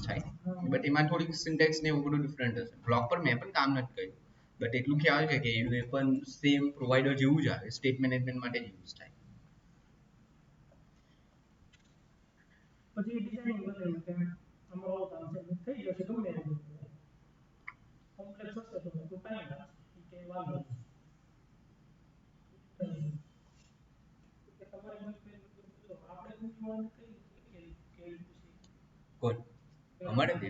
થાય, બટ એમાં થોડીક સિન્ટેક્સ ને એવું બધું ડિફરન્ટ હશે. બ્લોક પર મેં પણ કામ નથી કર્યું, બટ એટલું ખ્યાલ છે કે એ પણ સેમ પ્રોવાઈડર જેવું જ આવે, સ્ટેટ મેનેજમેન્ટ માટે યુઝ થાય. પછી ડિઝાઇનિંગ બતાવ્યું કે અમારો કામ છે થઈ જશે ગમે તે કોમ્પ્લેક્સ હશે તો તું કાંઈ ના કે વાંધો કે તમારે આપણે પૂછવાનું કઈ કે કોણ અમારે તે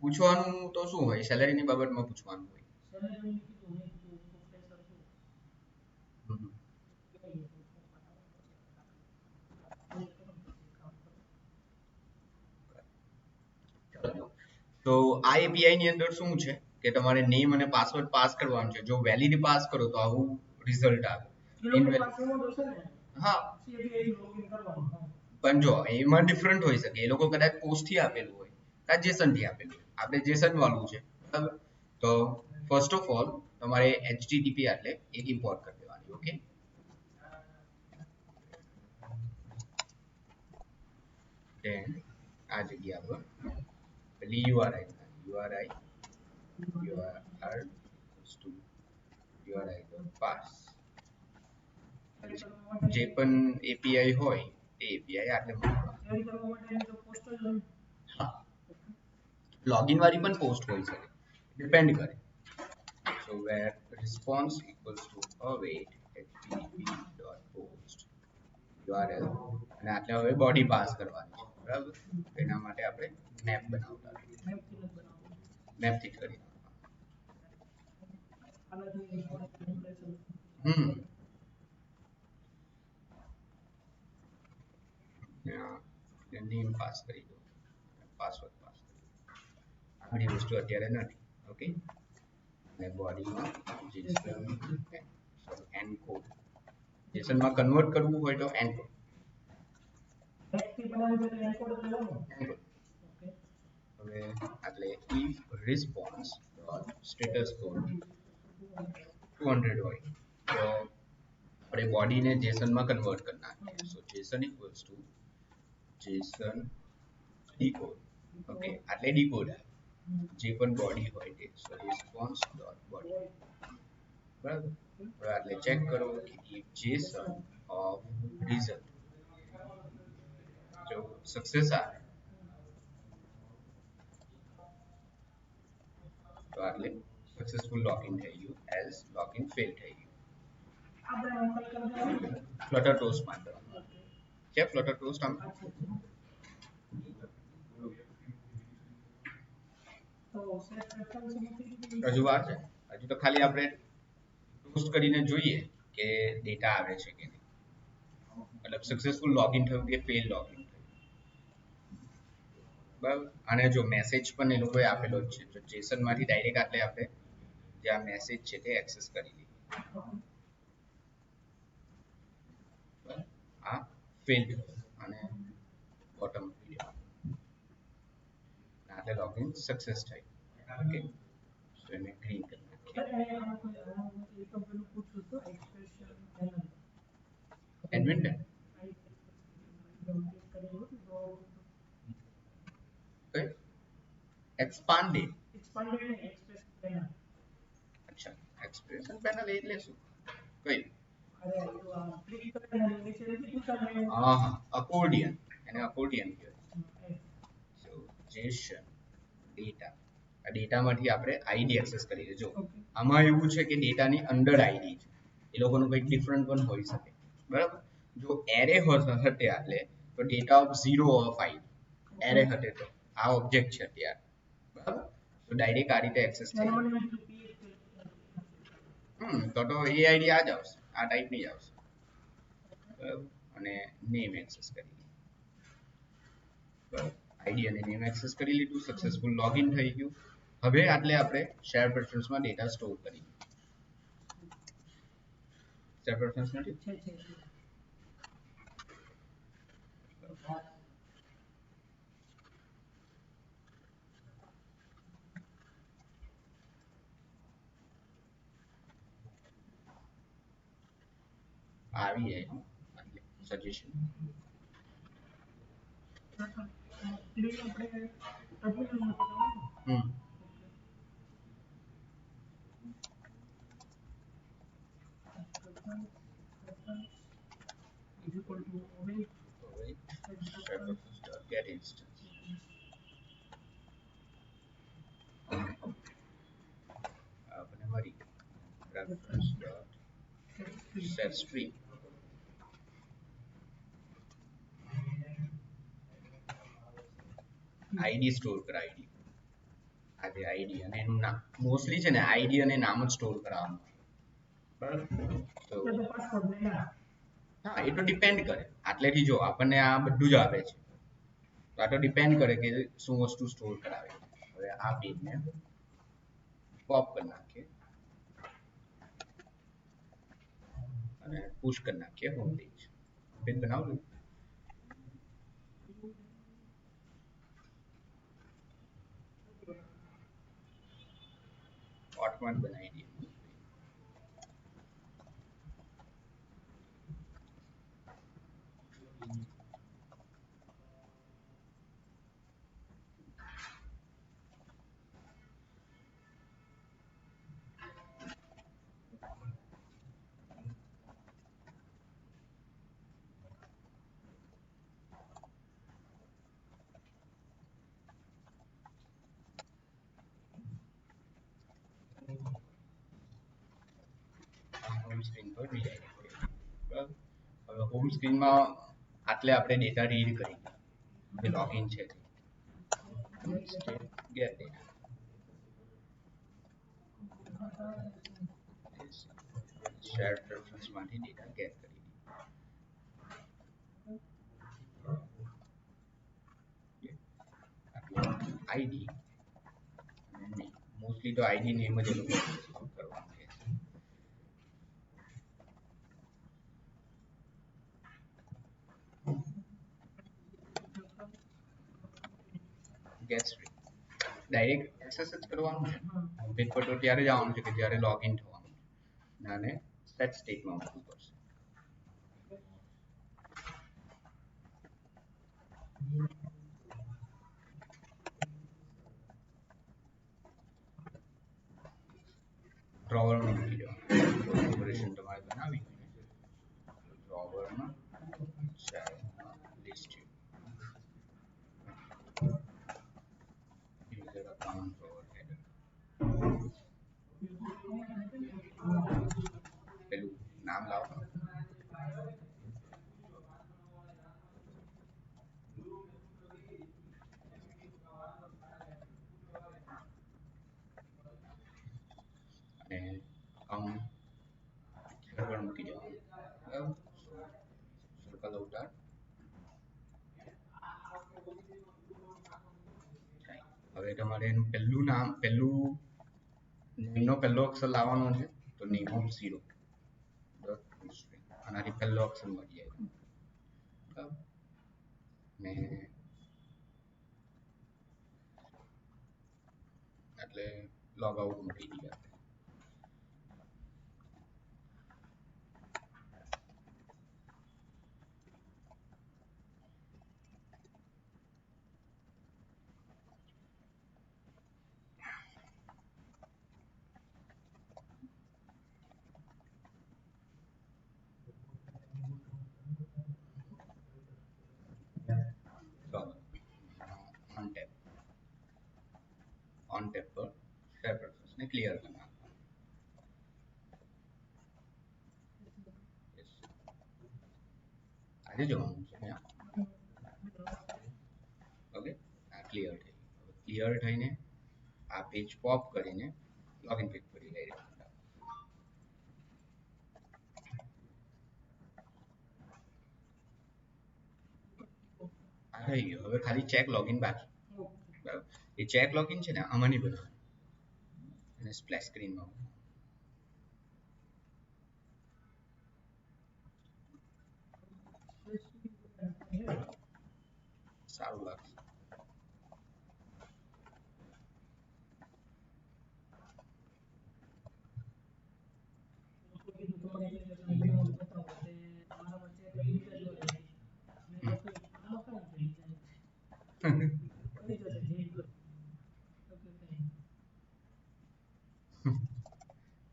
પૂછવાનું તો શું હોય, સેલેરીની બાબતમાં પૂછવાનું હોય. તો આ એપીઆઈ ની અંદર શું છે કે તમારે નેમ અને પાસવર્ડ પાસ કરવાનું છે. જો વેલિડ પાસ કરો તો આવું રિઝલ્ટ આવે. હા, પણ જો એમાં ડિફરન્ટ હોઈ શકે. એ લોકો કદાચ પોસ્ટ થી આપેલું હોય કા જેસન થી આપેલું હોય. આપણે જેસન વાળું છે, બરાબર. તો ફર્સ્ટ ઓફ ઓલ તમારે એચટીટીપી એટલે એક ઇમ્પોર્ટ કરી દેવાની. ઓકે, then આ જગ્યા પર પેલી URI equals to URI pass. જે પણ એપીઆઈ હોય તે એપીઆઈ આટલે મૂકવા. હા, લોગિન વાળી પણ પોસ્ટ હોઈ શકે, ડિપેન્ડ કરે. So where response equals to await http.post URL અને આટલે હવે બોડી પાસ કરવાની છે, બરાબર. એના માટે આપણે મેપ બનાવતા મેપ થી કરી નેમ પાસ કરી દો, પાસવર્ડ પાસ કરી દો. આ બધી વસ્તુ અત્યારે નથી. ઓકે, અને બોડીમાં એન્કોડ જેસનમાં કન્વર્ટ કરવું હોય તો એન્કોડ હવે એટલે if response status code 200 હોય તો આપણે બોડીને જેસનમાં કન્વર્ટ કરી નાખીએ. So JSON equals to JSON decode. Okay, એટલે ડીકોડ જે પણ બોડી હોય તે. સો રિસ્પોન્સ ડોટ બોડી, બરાબર. હવે એટલે ચેક કરો કે if જેસન ઓફ રિઝલ્ટ જો સક્સેસ આવે તો એટલે સક્સેસફુલ લોગિન થઈ ગયું, એલ્સ લોગિન ફેલ થઈ ગયું. ફ્લટર ટોસ્ટ માં છે. ફ્લટર ટોસ્ટ આમ હજુ વાર છે. હજુ તો ખાલી આપણે ટોસ્ટ કરીને જોઈએ કે ડેટા આવે છે કે નહીં, મતલબ સક્સેસફુલ લોગિન થયું કે ફેલ લોગિન થયું, બરાબર. અને જો મેસેજ પણ એ લોકોએ આપેલો જ છે. જો જેસન માંથી ડાયરેક્ટ આટલે આપણે જે આ મેસેજ છે તે એક્સેસ કરી લઈએ. આ ફેલ્ડ અને બોટમ આટલે લોગિન સક્સેસ થઈ. ઓકે, સો એને ગ્રીન કરી નાખીએ. એડમિન ને એક્સપાન્ડેડ. અચ્છા, એક્સપ્રેશન પેનલ એટલે શું? કઈ? હા હા, અકોર્ડિયન. એને અકોર્ડિયન કહેવાય. સો જેસન ડેટા, આ ડેટામાંથી આપણે આઈડી એક્સેસ કરીએ. જો આમાં એવું છે કે ડેટાની અંડર આઈડી છે, એ લોકોનું કંઈક ડિફરન્ટ પણ હોઈ શકે, બરાબર. જો એરે હટે એટલે તો data of 0 of ID array હટે તો આ ઓબ્જેક્ટ છે અત્યારે, બરાબર. તો ડાયરેક્ટ આ રીતે એક્સેસ થઈ તો એ આઈડી આ જ આવશે, આ ટાઈપની જ આવશે, બરાબર. અને નેમ એક્સેસ કરી બરાબર. આઈડી અને નેમ એક્સેસ કરી લીધું, સક્સેસફુલ લોગિન થઈ ગયું. હવે આટલે આપણે શેર પ્રેફરન્સમાં ડેટા સ્ટોર કરી. શેર પ્રેફરન્સ નથી આવી જાય. સજેશન. Get instance. આપણે મળી reference dot set string id store કર id આજે id અને એનું નામ મોસ્ટલી છે ને id અને નામ જ સ્ટોર કરાવવાનું બરાબર તો હા એ તો ડિપેન્ડ કરે આટલેથી જો આપણને આ બધું જ આવે છે તો આ તો ડિપેન્ડ કરે કે શું વસ્તુ સ્ટોર કરાવે હવે આ પેજને પોપ કરી નાખીએ અને પુશ કરી નાખીએ હોમ પેજ બનાવું ऑटोमैट बनाई दी હોમ સ્ક્રીન પર બી જાય બરાબર હવે હોમ સ્ક્રીનમાં આટલે આપણે ડેટા રીડ કરી જે લોગિન છે ગેટ ડેટા શેર પ્રેફરન્સ માંથી ડેટા ગેટ કરી આઈડી મોસ્ટલી તો આઈડી નેમ જ એ લોકો કરવાનું છે ગેટ સ્ટ્રીંગ ડાયરેક્ટ એક્સેસ જ કરવાનું છે પેજ પર તો ત્યારે જ આવવાનું છે કે જ્યારે લોગિન થવાનું છે અને સેટ સ્ટેટમાં મૂકવું પડશે ડ્રોવરમાં મૂકી દેવાનું ઓપરેશન તમારે બનાવી ડ્રોવરમાં list user account drawer header પેલું નામ લાવો અને અકાઉન્ટ સર્વર મૂકી દેવાનું સર્કલ આઉટર હવે તમારે એનું પહેલું નામ પહેલું નેમનો પહેલો અક્ષર લાવવાનો છે તો નેમ ઓફ 0 આનાથી પહેલો અક્ષર મળી જાય બરાબર ને એટલે લોગ આઉટ મૂકી દઈએ ऑन टैब पर शेयर प्रेफरेंस ने क्लियर करना આજે જવાનું છે ઓકે આ ક્લિયર થઈ ક્લિયર થઈને આ પેજ પોપ કરીને લોગિન પેજ પર લઈ રહ્યા આ થઈ ગયું હવે ખાલી ચેક લોગિન બાકી બરાબર એ ચેક લોગિન છે ને આમાં નહીં બનાવવાનું અને સ્પ્લેશ સ્ક્રીનમાં સારું લાગશે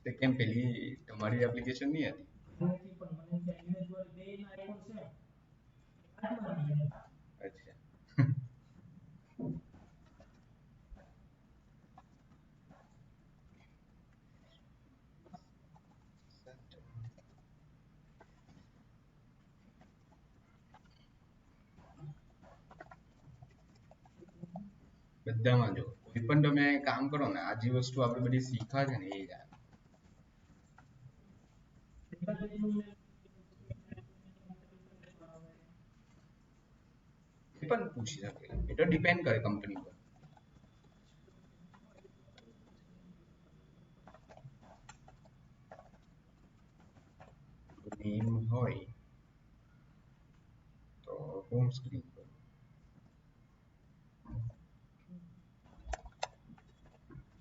તે કેમ પેલી તમારી એપ્લિકેશન નહીં હતી? અચ્છા. બધામાં જો કોઈ પણ તમે કામ કરો ને, આ જે વસ્તુ આપણે બધી શીખા છે ને એ જ આવે. એ પણ પૂછી શકે, એ તો ડિપેન્ડ કરે કંપની પર. નેમ હોય તો હોમ સ્ક્રીન પર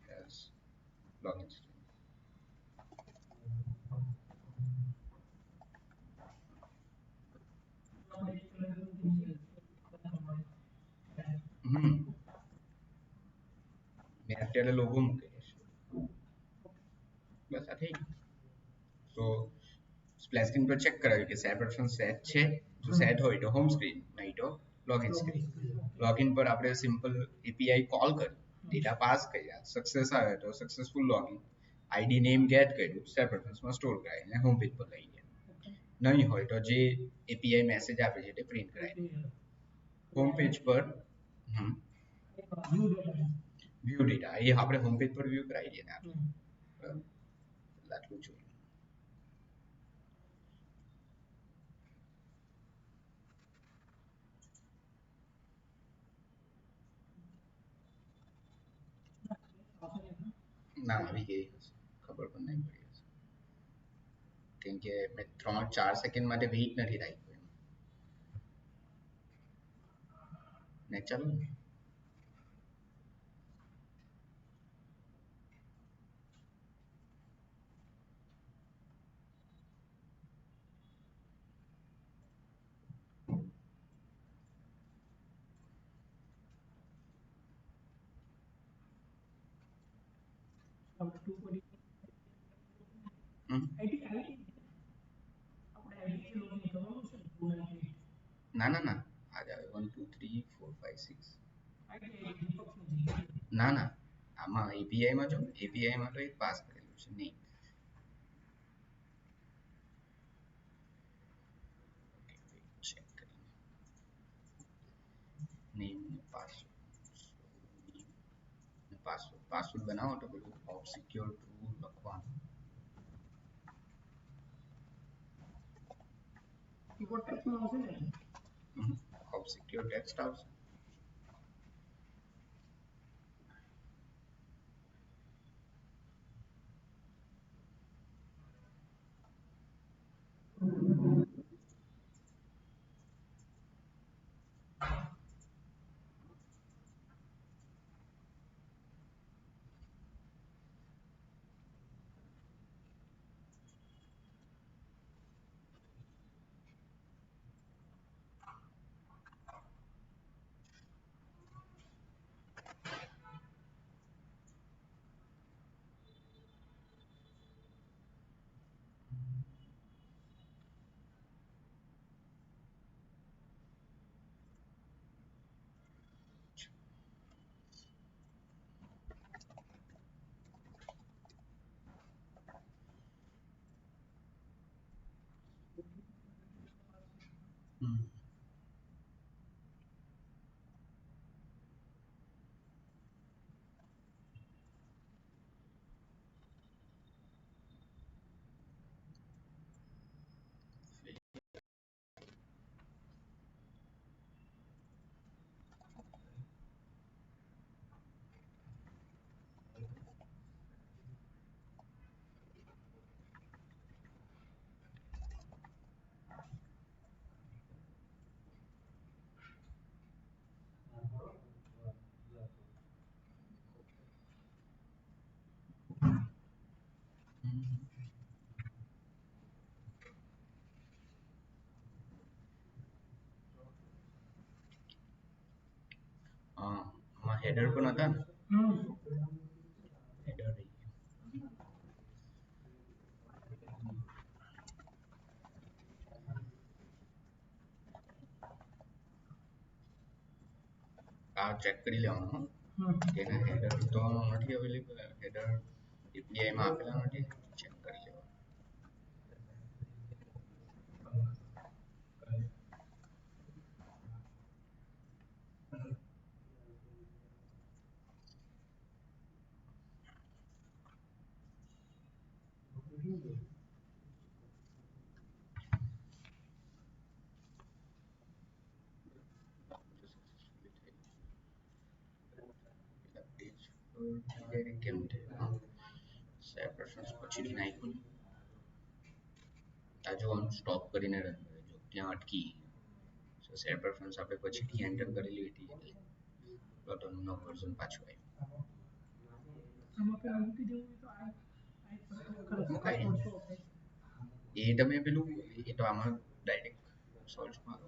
યસ લોગિન સ્ક્રીન. હમ મેં અત્યારે લોગો મૂકેલો છે, બસ આ થઈ ગયું. તો સ્પ્લેશ સ્ક્રીન પર ચેક કરાવ્યું કે સેટ ઓપ્શન સેટ છે, જો સેટ હોય તો હોમ સ્ક્રીન, નહીં તો લોગિન સ્ક્રીન. લોગિન પર આપણે સિમ્પલ એપીઆઈ કોલ કરી ડેટા પાસ કર્યા, સક્સેસ આવે તો successful login, ID name get કર્યું, સેટ ઓપ્શન્સમાં સ્ટોર કરાવીને હોમ પેજ પર લઈ ગયા. નહીં હોય તો જે એપીઆઈ મેસેજ આપે છે તે પ્રિન્ટ કરાવી હોમ પેજ પર. હમ વ્યૂ ડેટા એ આપણે હોમ પેજ પર વ્યૂ કરાવી દઈએ ને આપણે, બરાબર? આટલું જોઈએ. ના આવી ગઈ હશે, ખબર પણ નહીં પડી હશે, કેમ કે મેં 3-4 સેકન્ડ માટે વેઇટ નથી રાખ્યું એમ. ને ચાલો ને. હમ. ના ના ના, આ જ આવે 1 2 3 4 5 6. ના ના, આમાં એપીઆઈ માં જો, એપીઆઈ માં તો એક પાસ કરેલું છે નહીં. ચેક કરીને નેમ ને પાસવર્ડ પાસવર્ડ બનાવો તો પેલું ઓફ સિક્યોર ટ્રુ લખવાનું. ઓફ સિક્યોર ટેક્સ્ટ આવશે. હમ હેડર પણ હતા ને હેડર રહી આ ચેક કરી લેવાનું કે એના હેડર તો નથી અવેલેબલ હેડર API માં આપેલા નથી ચેક કરી લેવાનું કેમ થયું સેવ પ્રેફરન્સ પછીથી નાખ્યું આ જોવાનું સ્ટોપ કરીને રન કરજો ત્યાં અટકી સેવ પ્રેફરન્સ આપણે પછીથી એન્ટર કરેલી હતી એટલે ફ્લટરનું નવું વર્ઝન પાછું આવ્યું એ તમે પેલું એ તો આમાં ડાયરેક્ટ સર્ચ મારો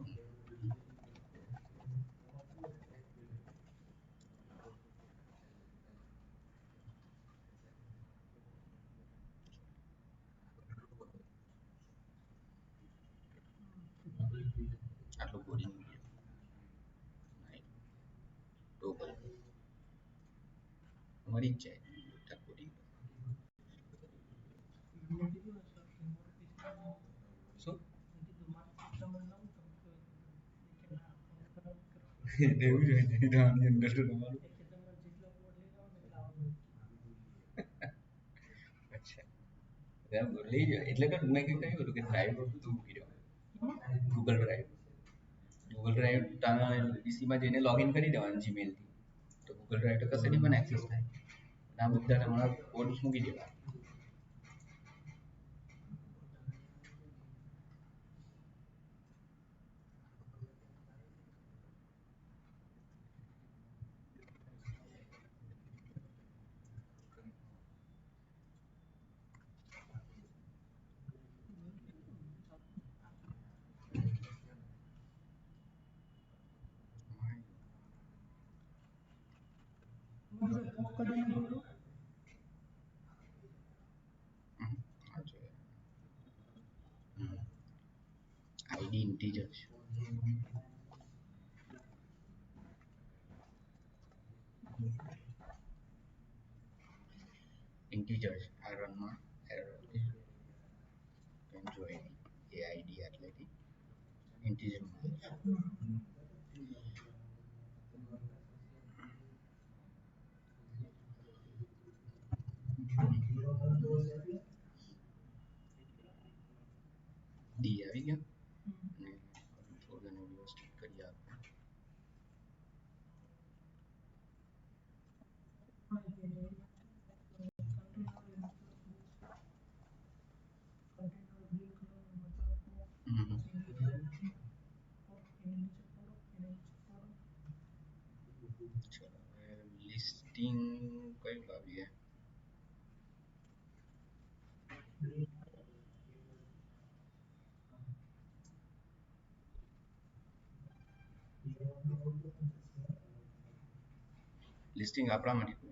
આટલું કોડિંગ ટોગલ મળી જ જાય કોડિંગ શું એવું જ હોય ને આની અંદર તો તમારું અચ્છા લઈ જાય એટલે કે મેં કહ્યું હતું કે ડ્રાઈવ બધું મૂકી દેવાનું ગૂગલ ડ્રાઈવ તારા પીસીમાં જઈને લોગિન કરી દેવાનું જીમેલથી તો ગૂગલ ડ્રાઈવ તો કશેથી પણ એક્સેસ થાય આ બધા તમારા કોડ્સ મૂકી દેવા આઈડી ઇન્ટીજર છે ઇન્ટીજર છે આ રનમાં એરર કેમ જોઈ એ આઈડી આટલેથી ઇન્ટીજર ડી આવી ગયો અને થોડું વ્યવસ્થિત કરી આપણે લિસ્ટિંગ કયું લાવીએ લિસ્ટિંગ આપણામાંથી